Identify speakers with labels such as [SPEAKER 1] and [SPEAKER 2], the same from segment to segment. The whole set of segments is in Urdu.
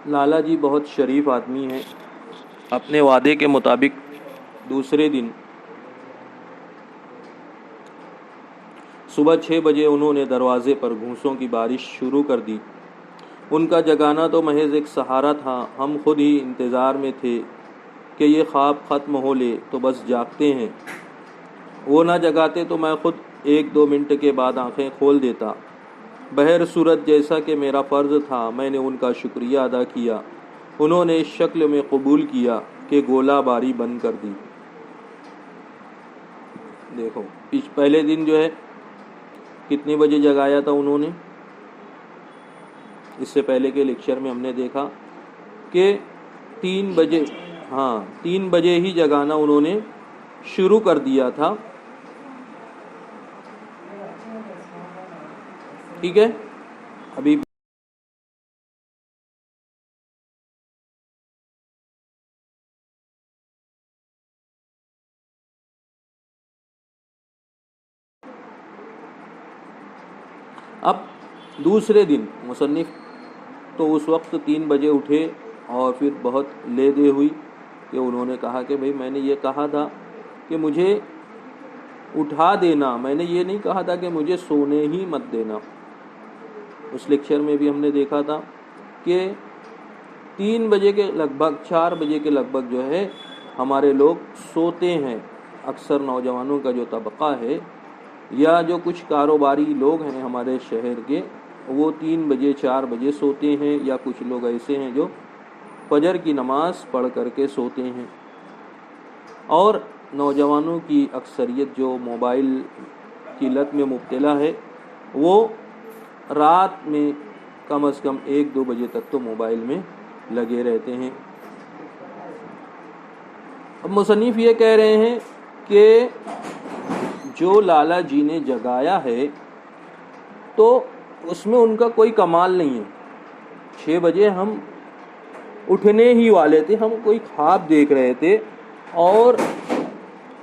[SPEAKER 1] لالا جی بہت شریف آدمی ہیں. اپنے وعدے کے مطابق دوسرے دن صبح 6 بجے انہوں نے دروازے پر گھونسوں کی بارش شروع کر دی. ان کا جگانا تو محض ایک سہارا تھا. ہم خود ہی انتظار میں تھے کہ یہ خواب ختم ہو لے تو بس جاگتے ہیں. وہ نہ جگاتے تو میں خود 1-2 منٹ کے بعد آنکھیں کھول دیتا. بہر صورت جیسا کہ میرا فرض تھا میں نے ان کا شکریہ ادا کیا. انہوں نے اس شکل میں قبول کیا کہ گولہ باری بند کر دی. دیکھو پہلے دن جو ہے کتنے بجے جگایا تھا انہوں نے. اس سے پہلے کے لیکچر میں ہم نے دیکھا کہ 3 بجے ہی جگانا انہوں نے شروع کر دیا تھا. ٹھیک ہے. ابھی اب دوسرے دن مصنف تو اس وقت 3 بجے اٹھے اور پھر بہت لے دے ہوئی کہ انہوں نے کہا کہ بھئی میں نے یہ کہا تھا کہ مجھے اٹھا دینا, میں نے یہ نہیں کہا تھا کہ مجھے سونے ہی مت دینا. اس لیکچر میں بھی ہم نے دیکھا تھا کہ 3 بجے کے لگ بھگ 4 بجے کے لگ بھگ جو ہے ہمارے لوگ سوتے ہیں. اکثر نوجوانوں کا جو طبقہ ہے یا جو کچھ کاروباری لوگ ہیں ہمارے شہر کے, وہ 3 بجے 4 بجے سوتے ہیں, یا کچھ لوگ ایسے ہیں جو فجر کی نماز پڑھ کر کے سوتے ہیں. اور نوجوانوں کی اکثریت جو موبائل کی لت میں مبتلا ہے وہ رات میں کم از کم 1-2 بجے تک تو موبائل میں لگے رہتے ہیں. اب مصنف یہ کہہ رہے ہیں کہ جو لالا جی نے جگایا ہے تو اس میں ان کا کوئی کمال نہیں ہے. 6 بجے ہم اٹھنے ہی والے تھے, ہم کوئی خواب دیکھ رہے تھے اور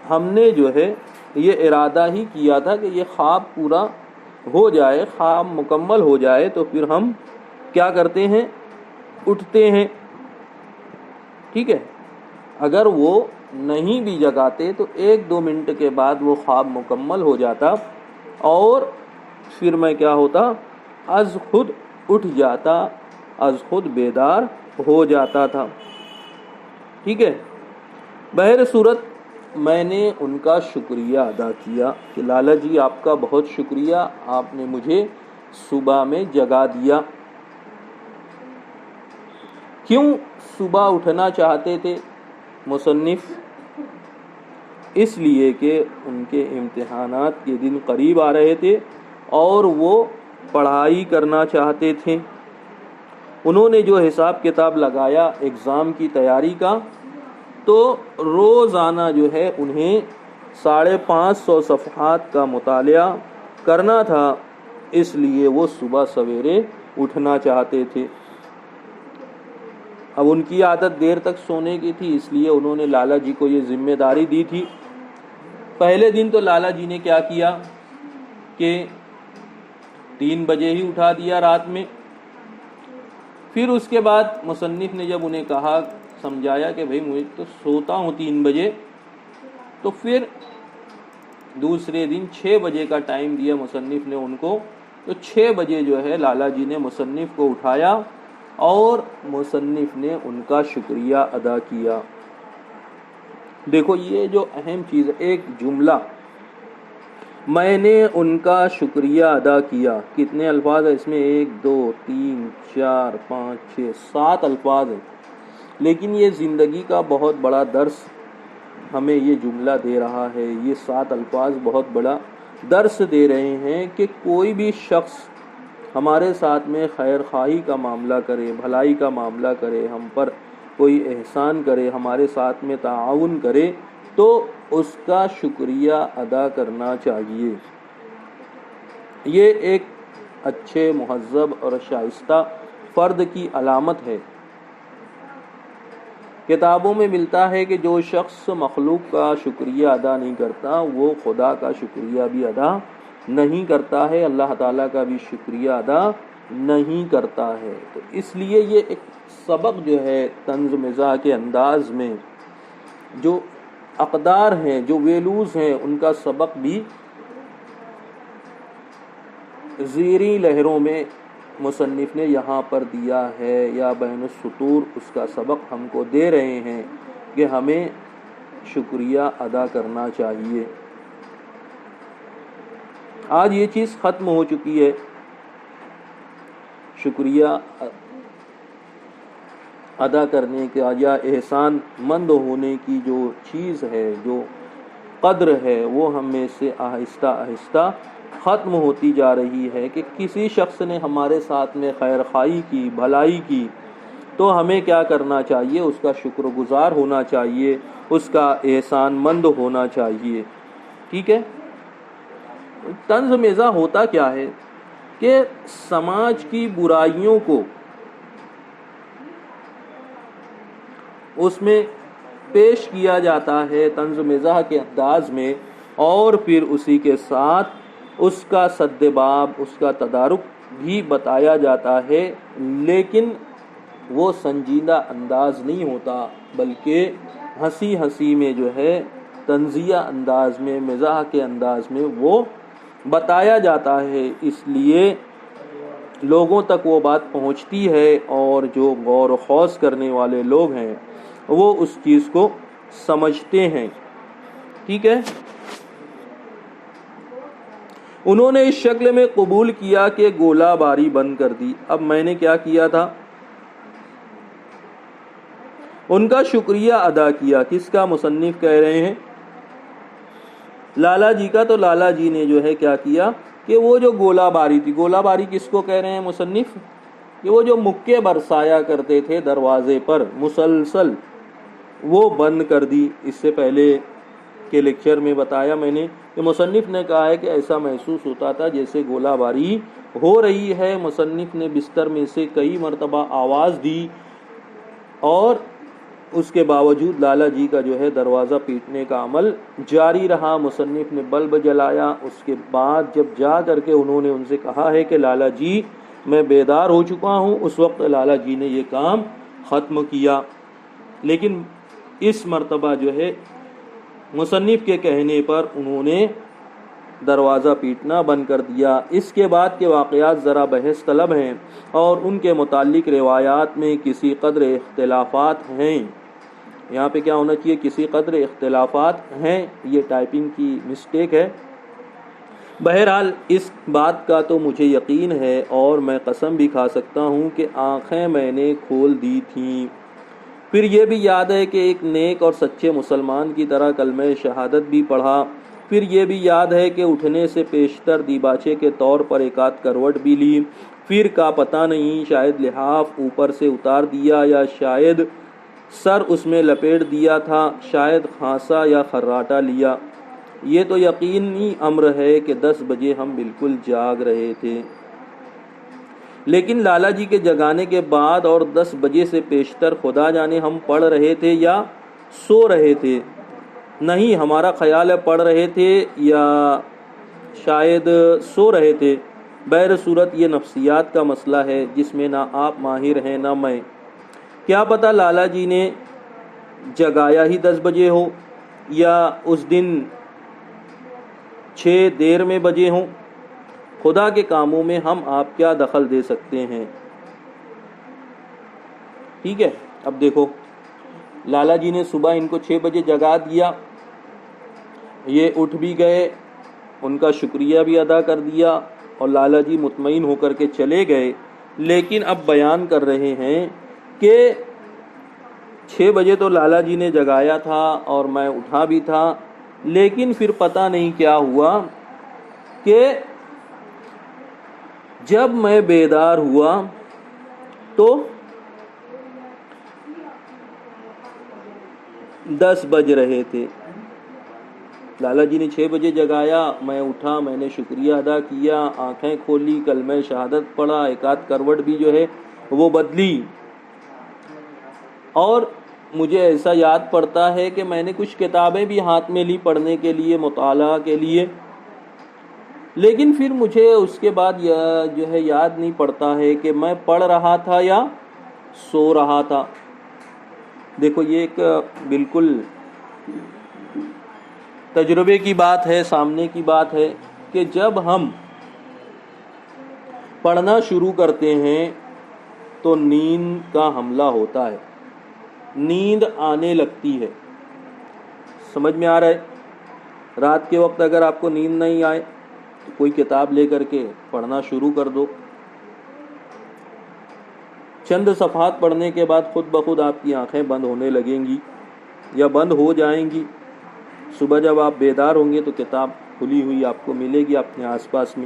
[SPEAKER 1] ہم نے جو ہے یہ ارادہ ہی کیا تھا کہ یہ خواب پورا ہو جائے, خواب مکمل ہو جائے تو پھر ہم کیا کرتے ہیں, اٹھتے ہیں. ٹھیک ہے. اگر وہ نہیں بھی جگاتے تو 1-2 منٹ کے بعد وہ خواب مکمل ہو جاتا اور پھر میں کیا ہوتا, از خود اٹھ جاتا, از خود بیدار ہو جاتا تھا. ٹھیک ہے. بہر صورت میں نے ان کا شکریہ ادا کیا کہ لالا جی آپ کا بہت شکریہ, آپ نے مجھے صبح میں جگا دیا. کیوں صبح اٹھنا چاہتے تھے مصنف؟ اس لیے کہ ان کے امتحانات کے دن قریب آ رہے تھے اور وہ پڑھائی کرنا چاہتے تھے. انہوں نے جو حساب کتاب لگایا ایگزام کی تیاری کا, تو روزانہ جو ہے انہیں 550 صفحات کا مطالعہ کرنا تھا. اس لیے وہ صبح سویرے اٹھنا چاہتے تھے. اب ان کی عادت دیر تک سونے کی تھی, اس لیے انہوں نے لالا جی کو یہ ذمہ داری دی تھی. پہلے دن تو لالا جی نے کیا کیا کہ 3 بجے ہی اٹھا دیا رات میں. پھر اس کے بعد مصنف نے جب انہیں کہا, سمجھایا کہ بھئی مجھے تو سوتا ہوں 3 بجے, تو پھر دوسرے دن 6 بجے کا ٹائم دیا مصنف نے ان کو. تو 6 بجے جو ہے لالا جی نے مصنف کو اٹھایا اور مصنف نے ان کا شکریہ ادا کیا. دیکھو یہ جو اہم چیز ہے, ایک جملہ, میں نے ان کا شکریہ ادا کیا. کتنے الفاظ ہیں اس میں؟ 1 2 3 4 5 6 7 الفاظ ہیں. لیکن یہ زندگی کا بہت بڑا درس ہمیں یہ جملہ دے رہا ہے. یہ 7 الفاظ بہت بڑا درس دے رہے ہیں کہ کوئی بھی شخص ہمارے ساتھ میں خیر خواہی کا معاملہ کرے, بھلائی کا معاملہ کرے, ہم پر کوئی احسان کرے, ہمارے ساتھ میں تعاون کرے, تو اس کا شکریہ ادا کرنا چاہیے. یہ ایک اچھے مہذب اور شائستہ فرد کی علامت ہے. کتابوں میں ملتا ہے کہ جو شخص مخلوق کا شکریہ ادا نہیں کرتا وہ خدا کا شکریہ بھی ادا نہیں کرتا ہے, اللہ تعالیٰ کا بھی شکریہ ادا نہیں کرتا ہے۔ تو اس لیے یہ ایک سبق جو ہے طنز مزاح کے انداز میں جو اقدار ہیں، جو ویلوز ہیں، ان کا سبق بھی زیریں لہروں میں مصنف نے یہاں پر دیا ہے، یا بین السطور اس کا سبق ہم کو دے رہے ہیں کہ ہمیں شکریہ ادا کرنا چاہیے۔ آج یہ چیز ختم ہو چکی ہے، شکریہ ادا کرنے کا یا احسان مند ہونے کی جو چیز ہے، جو قدر ہے، وہ ہم میں سے آہستہ آہستہ ختم ہوتی جا رہی ہے کہ کسی شخص نے ہمارے ساتھ میں خیر خواہی کی، بھلائی کی، تو ہمیں کیا کرنا چاہیے؟ اس کا شکر گزار ہونا چاہیے، اس کا احسان مند ہونا چاہیے۔ ٹھیک ہے؟ طنز مزاح ہوتا کیا ہے کہ سماج کی برائیوں کو اس میں پیش کیا جاتا ہے طنز مزاح کے انداز میں، اور پھر اسی کے ساتھ اس کا سد باب، اس کا تدارک بھی بتایا جاتا ہے، لیکن وہ سنجیدہ انداز نہیں ہوتا، بلکہ ہنسی ہنسی میں جو ہے طنزیہ انداز میں، مزاح کے انداز میں وہ بتایا جاتا ہے۔ اس لیے لوگوں تک وہ بات پہنچتی ہے، اور جو غور و خوض کرنے والے لوگ ہیں وہ اس چیز کو سمجھتے ہیں۔ ٹھیک ہے؟ انہوں نے اس شکل میں قبول کیا کہ گولہ باری بند کر دی۔ اب میں نے کیا کیا تھا؟ ان کا شکریہ ادا کیا۔ کس کا؟ مصنف کہہ رہے ہیں لالا جی کا۔ تو لالا جی نے جو ہے کیا کیا کہ وہ جو گولہ باری تھی، گولہ باری کس کو کہہ رہے ہیں مصنف؟ کہ وہ جو مکے برسایا کرتے تھے دروازے پر مسلسل، وہ بند کر دی۔ اس سے پہلے کے لیکچر میں بتایا میں نے کہ مصنف نے کہا ہے کہ ایسا محسوس ہوتا تھا جیسے گولہ باری ہو رہی ہے۔ مصنف نے بستر میں سے کئی مرتبہ آواز دی، اور اس کے باوجود لالا جی کا جو ہے دروازہ پیٹنے کا عمل جاری رہا۔ مصنف نے بلب جلایا۔ اس کے بعد جب جا کر کے انہوں نے ان سے کہا ہے کہ لالا جی میں بیدار ہو چکا ہوں، اس وقت لالا جی نے یہ کام ختم کیا۔ لیکن اس مرتبہ جو ہے مصنف کے کہنے پر انہوں نے دروازہ پیٹنا بند کر دیا۔ اس کے بعد کے واقعات ذرا بحث طلب ہیں، اور ان کے متعلق روایات میں کسی قدر اختلافات ہیں۔ یہاں پہ کیا ہونا چاہیے؟ کسی قدر اختلافات ہیں، یہ ٹائپنگ کی مسٹیک ہے۔ بہرحال اس بات کا تو مجھے یقین ہے، اور میں قسم بھی کھا سکتا ہوں کہ آنکھیں میں نے کھول دی تھیں۔ پھر یہ بھی یاد ہے کہ ایک نیک اور سچے مسلمان کی طرح کلمہ شہادت بھی پڑھا۔ پھر یہ بھی یاد ہے کہ اٹھنے سے پیشتر دیباچے کے طور پر ایک آدھ کروٹ بھی لی۔ پھر کا پتہ نہیں، شاید لحاف اوپر سے اتار دیا، یا شاید سر اس میں لپیٹ دیا تھا، شاید کھانسا یا خراٹا لیا۔ یہ تو یقینی امر ہے کہ 10 بجے ہم بالکل جاگ رہے تھے، لیکن لالا جی کے جگانے کے بعد اور 10 بجے سے پیشتر خدا جانے ہم پڑھ رہے تھے یا سو رہے تھے۔ نہیں، ہمارا خیال ہے پڑھ رہے تھے یا شاید سو رہے تھے۔ بہر صورت یہ نفسیات کا مسئلہ ہے جس میں نہ آپ ماہر ہیں نہ میں۔ کیا پتہ لالا جی نے جگایا ہی 10 بجے ہو، یا اس دن 6 دیر میں بجے ہوں۔ خدا کے کاموں میں ہم آپ کیا دخل دے سکتے ہیں؟ ٹھیک ہے؟ اب دیکھو، لالا جی نے صبح ان کو 6 بجے جگا دیا، یہ اٹھ بھی گئے، ان کا شکریہ بھی ادا کر دیا، اور لالا جی مطمئن ہو کر کے چلے گئے۔ لیکن اب بیان کر رہے ہیں کہ 6 بجے تو لالا جی نے جگایا تھا اور میں اٹھا بھی تھا، لیکن پھر پتہ نہیں کیا ہوا کہ جب میں بیدار ہوا تو 10 بج رہے تھے۔ لالا جی نے 6 بجے جگایا، میں اٹھا، میں نے شکریہ ادا کیا، آنکھیں کھولی، کلمہ شہادت پڑھا، ایک آدھ کروٹ بھی جو ہے وہ بدلی، اور مجھے ایسا یاد پڑتا ہے کہ میں نے کچھ کتابیں بھی ہاتھ میں لی پڑھنے کے لیے، مطالعہ کے لیے۔ لیکن پھر مجھے اس کے بعد جو ہے یاد نہیں پڑتا ہے کہ میں پڑھ رہا تھا یا سو رہا تھا. دیکھو یہ ایک بالکل تجربے کی بات ہے، سامنے کی بات ہے کہ جب ہم پڑھنا شروع کرتے ہیں تو نیند کا حملہ ہوتا ہے، نیند آنے لگتی ہے. سمجھ میں آ رہا ہے؟ رات کے وقت اگر آپ کو نیند نہیں آئے تو کوئی کتاب لے کر کے پڑھنا شروع کر دو. چند صفحات پڑھنے کے بعد خود بخود آپ کی آنکھیں بند ہونے لگیں گی یا بند ہو جائیں گی. صبح جب آپ بیدار ہوں گے تو کتاب کھلی ہوئی آپ کو ملے گی اپنے آس پاس میں.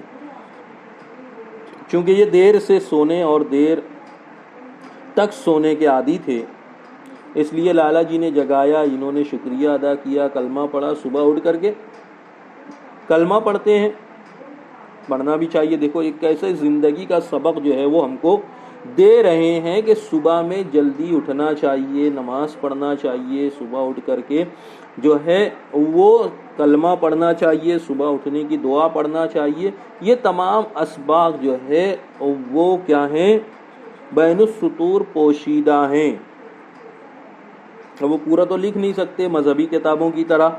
[SPEAKER 1] چونکہ یہ دیر سے سونے اور دیر تک سونے کے عادی تھے، اس لیے لالا جی نے جگایا، انہوں نے شکریہ ادا کیا، کلمہ پڑھا. صبح اٹھ کر کے کلمہ پڑھتے ہیں، پڑھنا بھی چاہیے. دیکھو ایک کیسے زندگی کا سبق جو ہے وہ ہم کو دے رہے ہیں کہ صبح میں جلدی اٹھنا چاہیے، نماز پڑھنا چاہیے، صبح اٹھ کر کے جو ہے وہ کلمہ پڑھنا چاہیے، صبح اٹھنے کی دعا پڑھنا چاہیے. یہ تمام اسباق جو ہے وہ کیا ہیں؟ بین السطور پوشیدہ ہیں. وہ پورا تو لکھ نہیں سکتے مذہبی کتابوں کی طرح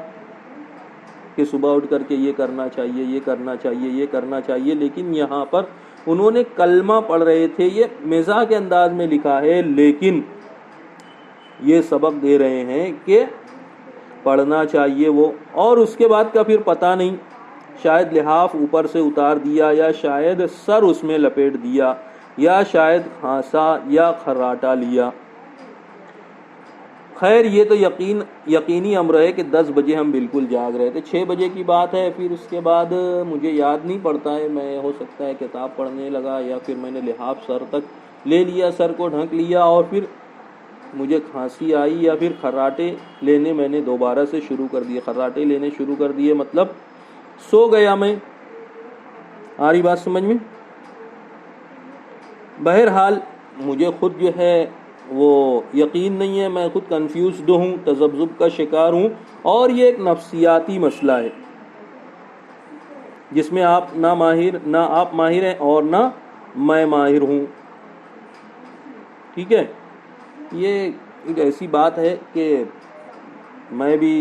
[SPEAKER 1] کہ صبح اٹھ کر کے یہ کرنا چاہیے، یہ کرنا چاہیے، یہ کرنا چاہیے. لیکن یہاں پر انہوں نے کلمہ پڑھ رہے تھے، یہ مزاح کے انداز میں لکھا ہے، لیکن یہ سبق دے رہے ہیں کہ پڑھنا چاہیے وہ. اور اس کے بعد کا پھر پتہ نہیں، شاید لحاف اوپر سے اتار دیا یا شاید سر اس میں لپیٹ دیا یا شاید کھانسا یا خراٹا لیا. خیر یہ تو یقینی امر ہے کہ 10 بجے ہم بالکل جاگ رہے تھے. 6 بجے کی بات ہے. پھر اس کے بعد مجھے یاد نہیں پڑتا ہے، میں ہو سکتا ہے کتاب پڑھنے لگا یا پھر میں نے لحاف سر تک لے لیا، سر کو ڈھک لیا، اور پھر مجھے کھانسی آئی یا پھر خراٹے لینے میں نے دوبارہ سے شروع کر دیے. خراٹے لینے شروع کر دیے مطلب سو گیا میں. آ رہی بات سمجھ میں؟ بہرحال مجھے خود جو ہے وہ یقین نہیں ہے، میں خود کنفیوزڈ ہوں، تذبذب کا شکار ہوں. اور یہ ایک نفسیاتی مسئلہ ہے جس میں آپ نہ آپ ماہر ہیں اور نہ میں ماہر ہوں. ٹھیک ہے، یہ ایک ایسی بات ہے کہ میں بھی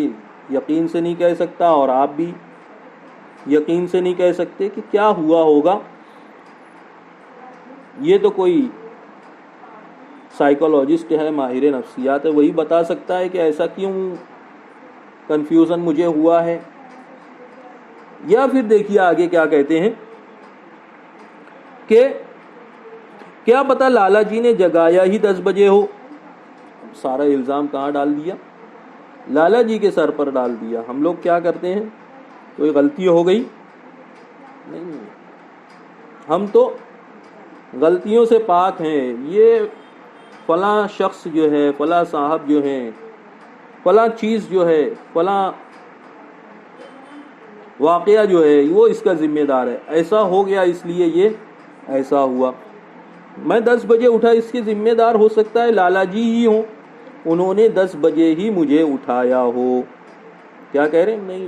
[SPEAKER 1] یقین سے نہیں کہہ سکتا اور آپ بھی یقین سے نہیں کہہ سکتے کہ کیا ہوا ہوگا. یہ تو کوئی سائیکولوجسٹ ہے، ماہر نفسیات ہے، وہی بتا سکتا ہے کہ ایسا کیوں کنفیوژن مجھے ہوا ہے. یا پھر دیکھیے آگے کیا کہتے ہیں کہ کیا پتا لالا جی نے جگایا ہی 10 بجے ہو. سارا الزام کہاں ڈال دیا؟ لالا جی کے سر پر ڈال دیا. ہم لوگ کیا کرتے ہیں؟ کوئی غلطی ہو گئی؟ نہیں، ہم تو غلطیوں سے پاک ہیں. یہ فلاں شخص جو ہے، فلاں صاحب جو ہیں، فلاں چیز جو ہے، فلاں واقعہ جو ہے وہ اس کا ذمہ دار ہے، ایسا ہو گیا اس لیے یہ ایسا ہوا. میں 10 بجے اٹھا، اس کے ذمہ دار ہو سکتا ہے لالا جی ہی ہوں، انہوں نے 10 بجے ہی مجھے اٹھایا ہو. کیا کہہ رہے ہیں؟ نہیں،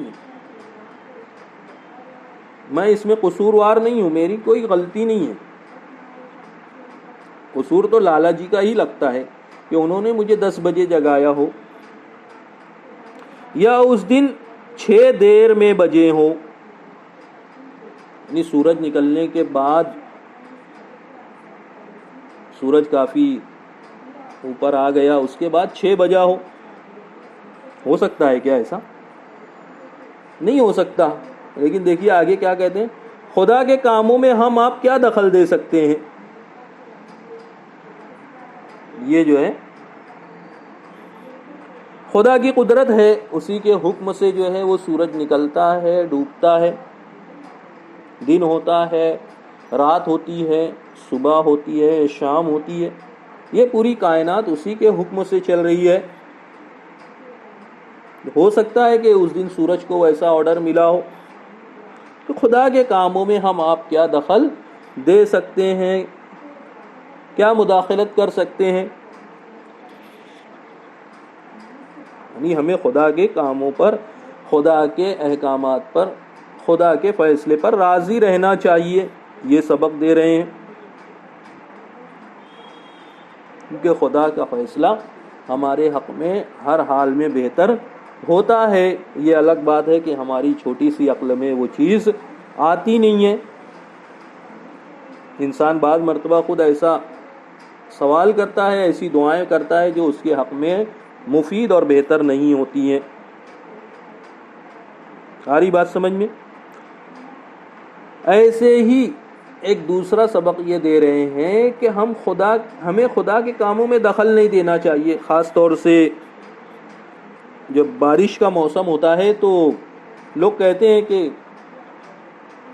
[SPEAKER 1] میں اس میں قصوروار نہیں ہوں، میری کوئی غلطی نہیں ہے. قصور تو لالا جی کا ہی لگتا ہے کہ انہوں نے مجھے 10 بجے جگایا ہو، یا اس دن 6 دیر میں بجے ہوں، یعنی سورج نکلنے کے بعد سورج کافی اوپر آ گیا، اس کے بعد 6 بجا ہو سکتا ہے کیا ایسا؟ نہیں ہو سکتا. لیکن دیکھیے آگے کیا کہتے ہیں، خدا کے کاموں میں ہم آپ کیا دخل دے سکتے ہیں. یہ جو ہے خدا کی قدرت ہے، اسی کے حکم سے جو ہے وہ سورج نکلتا ہے، ڈوبتا ہے، دن ہوتا ہے، رات ہوتی ہے، صبح ہوتی ہے، شام ہوتی ہے. یہ پوری کائنات اسی کے حکم سے چل رہی ہے. ہو سکتا ہے کہ اس دن سورج کو ایسا آرڈر ملا ہو. تو خدا کے کاموں میں ہم آپ کیا دخل دے سکتے ہیں، کیا مداخلت کر سکتے ہیں؟ یعنی ہمیں خدا کے کاموں پر، خدا کے احکامات پر، خدا کے فیصلے پر راضی رہنا چاہیے. یہ سبق دے رہے ہیں کیونکہ خدا کا فیصلہ ہمارے حق میں ہر حال میں بہتر ہوتا ہے. یہ الگ بات ہے کہ ہماری چھوٹی سی عقل میں وہ چیز آتی نہیں ہے. انسان بعض مرتبہ خود ایسا سوال کرتا ہے, ایسی دعائیں کرتا ہے جو اس کے حق میں مفید اور بہتر نہیں ہوتی ہیں. آ رہی بات سمجھ میں؟ ایسے ہی ایک دوسرا سبق یہ دے رہے ہیں کہ ہمیں خدا کے کاموں میں دخل نہیں دینا چاہیے. خاص طور سے جب بارش کا موسم ہوتا ہے تو لوگ کہتے ہیں کہ,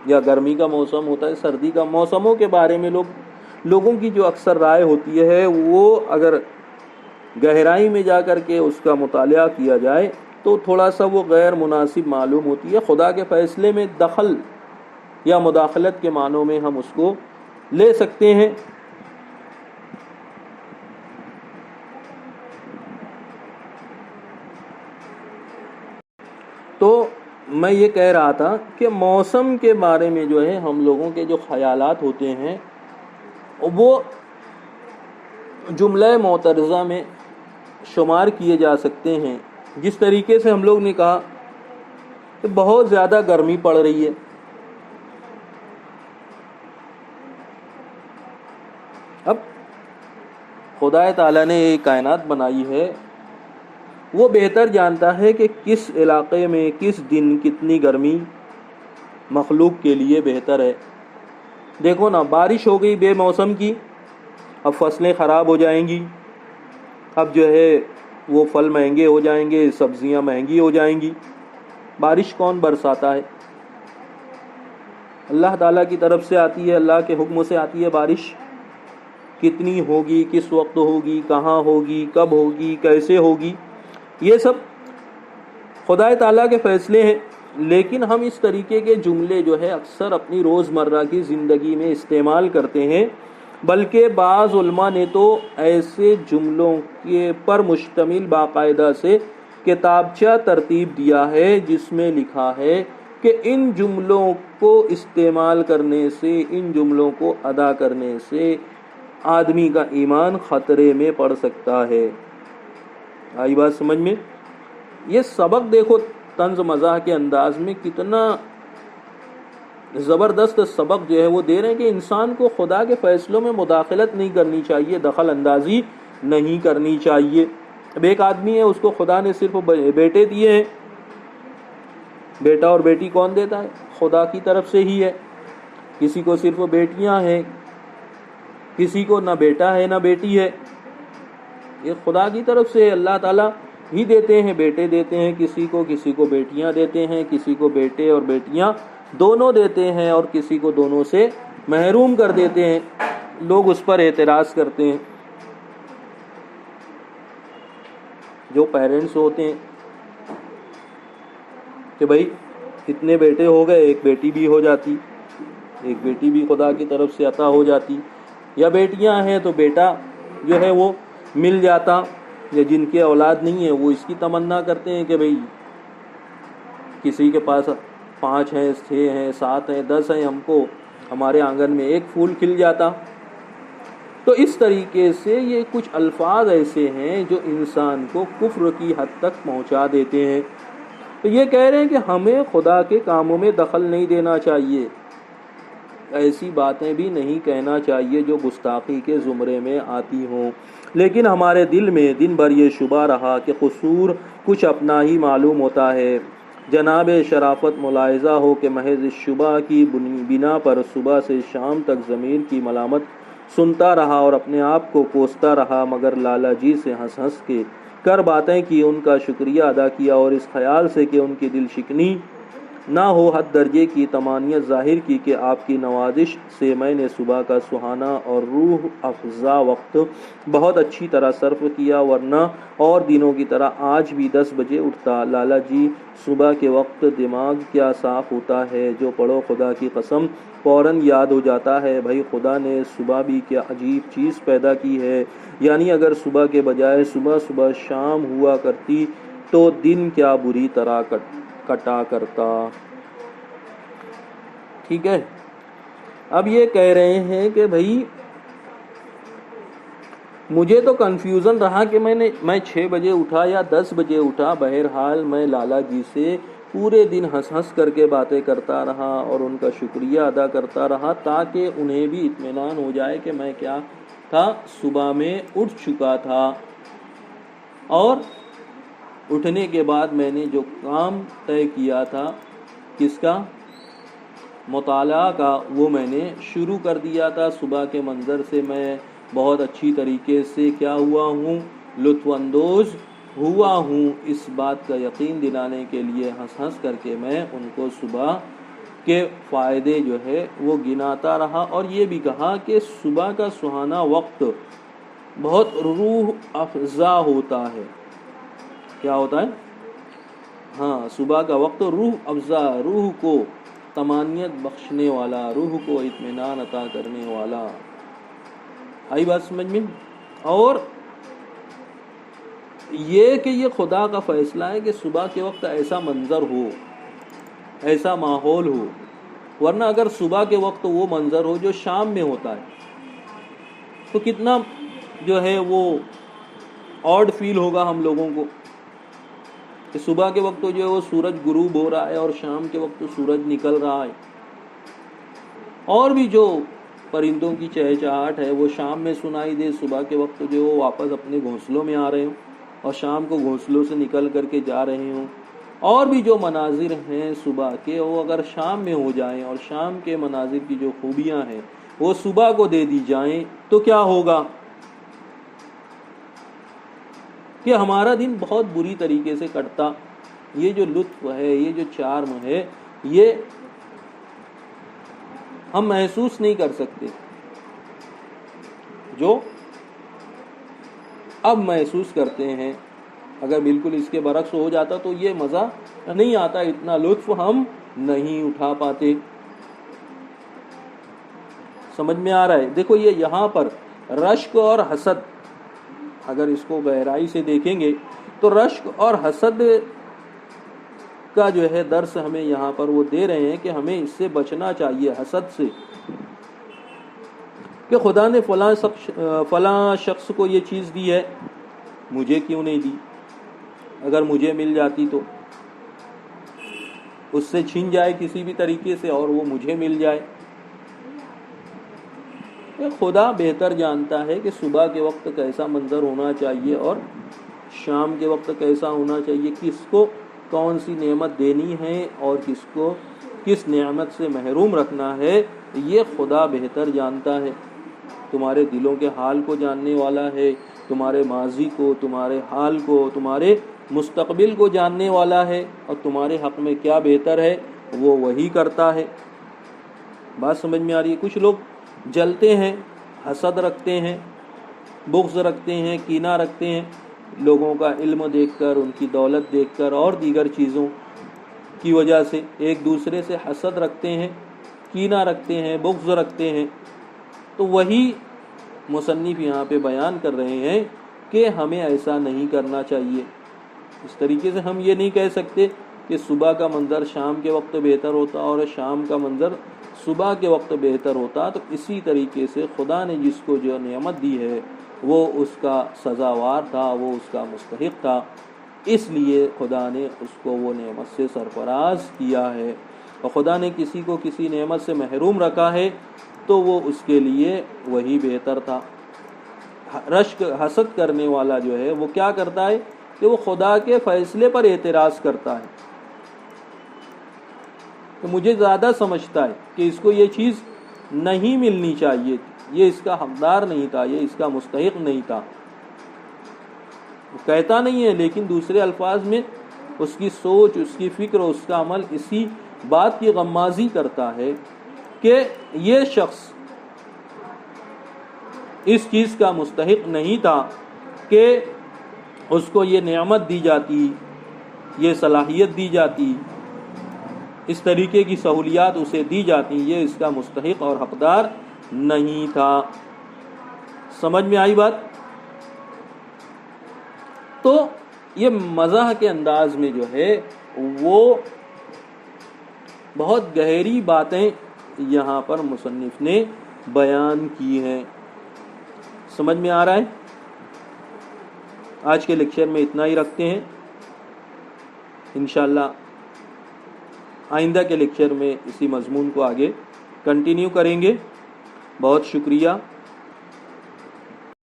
[SPEAKER 1] یا گرمی کا موسم ہوتا ہے, سردی کا, موسموں کے بارے میں لوگوں کی جو اکثر رائے ہوتی ہے وہ اگر گہرائی میں جا کر کے اس کا مطالعہ کیا جائے تو تھوڑا سا وہ غیر مناسب معلوم ہوتی ہے. خدا کے فیصلے میں دخل یا مداخلت کے معنوں میں ہم اس کو لے سکتے ہیں. تو میں یہ کہہ رہا تھا کہ موسم کے بارے میں جو ہے ہم لوگوں کے جو خیالات ہوتے ہیں وہ جملہ معترضہ میں شمار کیے جا سکتے ہیں. جس طریقے سے ہم لوگ نے کہا کہ بہت زیادہ گرمی پڑ رہی ہے, اب خدا تعالیٰ نے یہ کائنات بنائی ہے, وہ بہتر جانتا ہے کہ کس علاقے میں کس دن کتنی گرمی مخلوق کے لیے بہتر ہے. دیکھو نا, بارش ہو گئی بے موسم کی, اب فصلیں خراب ہو جائیں گی, اب جو ہے وہ پھل مہنگے ہو جائیں گے, سبزیاں مہنگی ہو جائیں گی. بارش کون برساتا ہے؟ اللہ تعالیٰ کی طرف سے آتی ہے, اللہ کے حکم سے آتی ہے بارش. کتنی ہوگی, کس وقت ہوگی, کہاں ہوگی, کب ہوگی, کیسے ہوگی, یہ سب خدا تعالیٰ کے فیصلے ہیں. لیکن ہم اس طریقے کے جملے جو ہے اکثر اپنی روزمرہ کی زندگی میں استعمال کرتے ہیں, بلکہ بعض علماء نے تو ایسے جملوں کے پر مشتمل باقاعدہ سے کتابچہ ترتیب دیا ہے جس میں لکھا ہے کہ ان جملوں کو استعمال کرنے سے, ان جملوں کو ادا کرنے سے آدمی کا ایمان خطرے میں پڑ سکتا ہے. آئی بات سمجھ میں؟ یہ سبق دیکھو طنز مزاح کے انداز میں کتنا زبردست سبق جو ہے وہ دے رہے ہیں کہ انسان کو خدا کے فیصلوں میں مداخلت نہیں کرنی چاہیے, دخل اندازی نہیں کرنی چاہیے. اب ایک آدمی ہے, اس کو خدا نے صرف بیٹے دیے ہیں. بیٹا اور بیٹی کون دیتا ہے؟ خدا کی طرف سے ہی ہے. کسی کو صرف بیٹیاں ہیں, کسی کو نہ بیٹا ہے نہ بیٹی ہے. یہ خدا کی طرف سے اللہ تعالیٰ ہی دیتے ہیں. بیٹے دیتے ہیں کسی کو بیٹیاں دیتے ہیں, کسی کو بیٹے اور بیٹیاں دونوں دیتے ہیں, اور کسی کو دونوں سے محروم کر دیتے ہیں. لوگ اس پر اعتراض کرتے ہیں. جو پیرنٹس ہوتے ہیں کہ بھائی اتنے بیٹے ہو گئے, ایک بیٹی بھی ہو جاتی, ایک بیٹی بھی خدا کی طرف سے عطا ہو جاتی, یا بیٹیاں ہیں تو بیٹا جو ہے وہ مل جاتا, یا جن کے اولاد نہیں ہے وہ اس کی تمنا کرتے ہیں کہ بھئی کسی کے پاس 5 ہیں, 6 ہیں, 7 ہیں, 10 ہیں, ہم کو ہمارے آنگن میں ایک پھول کھل جاتا. تو اس طریقے سے یہ کچھ الفاظ ایسے ہیں جو انسان کو کفر کی حد تک پہنچا دیتے ہیں. تو یہ کہہ رہے ہیں کہ ہمیں خدا کے کاموں میں دخل نہیں دینا چاہیے, ایسی باتیں بھی نہیں کہنا چاہیے جو گستاخی کے زمرے میں آتی ہوں. لیکن ہمارے دل میں دن بھر یہ شبہ رہا کہ قصور کچھ اپنا ہی معلوم ہوتا ہے. جناب شرافت ملاحظہ ہو کہ محض اس شبہ کی بنا پر صبح سے شام تک ضمیر کی ملامت سنتا رہا اور اپنے آپ کو کوستا رہا, مگر لالا جی سے ہنس ہنس کے کر باتیں کی, ان کا شکریہ ادا کیا, اور اس خیال سے کہ ان کی دل شکنی نہ ہو حد درجے کی طمانینت ظاہر کی کہ آپ کی نوازش سے میں نے صبح کا سہانا اور روح افزا وقت بہت اچھی طرح صرف کیا, ورنہ اور دنوں کی طرح آج بھی 10 بجے اٹھتا. لالا جی صبح کے وقت دماغ کیا صاف ہوتا ہے, جو پڑھو خدا کی قسم فوراً یاد ہو جاتا ہے. بھائی خدا نے صبح بھی کیا عجیب چیز پیدا کی ہے, یعنی اگر صبح کے بجائے صبح شام ہوا کرتی تو دن کیا بری طرح کٹا کرتا. ٹھیک ہے. اب یہ کہہ رہے ہیں کہ بھائی مجھے تو کنفیوژن رہا کہ میں 6 بجے اٹھا یا 10 بجے اٹھا، بہرحال میں لالا جی سے پورے دن ہنس ہنس کر کے باتیں کرتا رہا اور ان کا شکریہ ادا کرتا رہا تاکہ انہیں بھی اطمینان ہو جائے کہ میں کیا تھا، صبح میں اٹھ چکا تھا، اور اٹھنے کے بعد میں نے جو کام طے کیا تھا کس کا، مطالعہ کا، وہ میں نے شروع کر دیا تھا. صبح کے منظر سے میں بہت اچھی طریقے سے کیا ہوا ہوں، لطف اندوز ہوا ہوں. اس بات کا یقین دلانے کے لیے ہنس ہنس کر کے میں ان کو صبح کے فائدے جو ہے وہ گناتا رہا، اور یہ بھی کہا کہ صبح کا سہانا وقت بہت روح افزا ہوتا ہے. کیا ہوتا ہے؟ ہاں، صبح کا وقت روح افزا، روح کو طمانینت بخشنے والا، روح کو اطمینان عطا کرنے والا. آئی بات سمجھ میں؟ اور یہ کہ یہ خدا کا فیصلہ ہے کہ صبح کے وقت ایسا منظر ہو، ایسا ماحول ہو، ورنہ اگر صبح کے وقت وہ منظر ہو جو شام میں ہوتا ہے تو کتنا جو ہے وہ آڈ فیل ہوگا ہم لوگوں کو کہ صبح کے وقت جو ہے وہ سورج غروب ہو رہا ہے اور شام کے وقت سورج نکل رہا ہے، اور بھی جو پرندوں کی چہچہاٹ ہے وہ شام میں سنائی دے، صبح کے وقت جو ہے وہ واپس اپنے گھونسلوں میں آ رہے ہوں اور شام کو گھونسلوں سے نکل کر کے جا رہے ہوں، اور بھی جو مناظر ہیں صبح کے وہ اگر شام میں ہو جائیں اور شام کے مناظر کی جو خوبیاں ہیں وہ صبح کو دے دی جائیں تو کیا ہوگا کہ ہمارا دن بہت بری طریقے سے کٹتا. یہ جو لطف ہے، یہ جو چارم ہے، یہ ہم محسوس نہیں کر سکتے، جو اب محسوس کرتے ہیں. اگر بالکل اس کے برعکس ہو جاتا تو یہ مزہ نہیں آتا، اتنا لطف ہم نہیں اٹھا پاتے. سمجھ میں آ رہا ہے؟ دیکھو یہ یہاں پر رشک اور حسد، اگر اس کو گہرائی سے دیکھیں گے تو رشک اور حسد کا جو ہے درس ہمیں یہاں پر وہ دے رہے ہیں کہ ہمیں اس سے بچنا چاہیے، حسد سے، کہ خدا نے فلاں شخص کو یہ چیز دی ہے، مجھے کیوں نہیں دی؟ اگر مجھے مل جاتی تو اس سے چھین جائے کسی بھی طریقے سے اور وہ مجھے مل جائے. خدا بہتر جانتا ہے کہ صبح کے وقت کیسا منظر ہونا چاہیے اور شام کے وقت کیسا ہونا چاہیے، کس کو کون سی نعمت دینی ہے اور کس کو کس نعمت سے محروم رکھنا ہے، یہ خدا بہتر جانتا ہے. تمہارے دلوں کے حال کو جاننے والا ہے، تمہارے ماضی کو، تمہارے حال کو، تمہارے مستقبل کو جاننے والا ہے، اور تمہارے حق میں کیا بہتر ہے وہ وہی کرتا ہے. بات سمجھ میں آ رہی ہے؟ کچھ لوگ جلتے ہیں، حسد رکھتے ہیں، بغض رکھتے ہیں، کینہ رکھتے ہیں، لوگوں کا علم دیکھ کر، ان کی دولت دیکھ کر اور دیگر چیزوں کی وجہ سے ایک دوسرے سے حسد رکھتے ہیں، کینہ رکھتے ہیں، بغض رکھتے ہیں. تو وہی مصنف یہاں پہ بیان کر رہے ہیں کہ ہمیں ایسا نہیں کرنا چاہیے. اس طریقے سے ہم یہ نہیں کہہ سکتے کہ صبح کا منظر شام کے وقت بہتر ہوتا اور شام کا منظر صبح کے وقت بہتر ہوتا. تو اسی طریقے سے خدا نے جس کو جو نعمت دی ہے وہ اس کا سزاوار تھا، وہ اس کا مستحق تھا، اس لیے خدا نے اس کو وہ نعمت سے سرفراز کیا ہے. اور خدا نے کسی کو کسی نعمت سے محروم رکھا ہے تو وہ اس کے لیے وہی بہتر تھا. رشک حسد کرنے والا جو ہے وہ کیا کرتا ہے کہ وہ خدا کے فیصلے پر اعتراض کرتا ہے، تو مجھے زیادہ سمجھتا ہے کہ اس کو یہ چیز نہیں ملنی چاہیے، یہ اس کا حقدار نہیں تھا، یہ اس کا مستحق نہیں تھا. کہتا نہیں ہے لیکن دوسرے الفاظ میں اس کی سوچ، اس کی فکر، اس کا عمل اسی بات کی غمازی کرتا ہے کہ یہ شخص اس چیز کا مستحق نہیں تھا کہ اس کو یہ نعمت دی جاتی، یہ صلاحیت دی جاتی، اس طریقے کی سہولیات اسے دی جاتی، یہ اس کا مستحق اور حقدار نہیں تھا. سمجھ میں آئی بات؟ تو یہ مزاح کے انداز میں جو ہے وہ بہت گہری باتیں یہاں پر مصنف نے بیان کی ہیں۔ سمجھ میں آ رہا ہے؟ آج کے لیکچر میں اتنا ہی رکھتے ہیں، انشاءاللہ آئندہ کے لیکچر میں اسی مضمون کو آگے کنٹینیو کریں گے۔ بہت شکریہ۔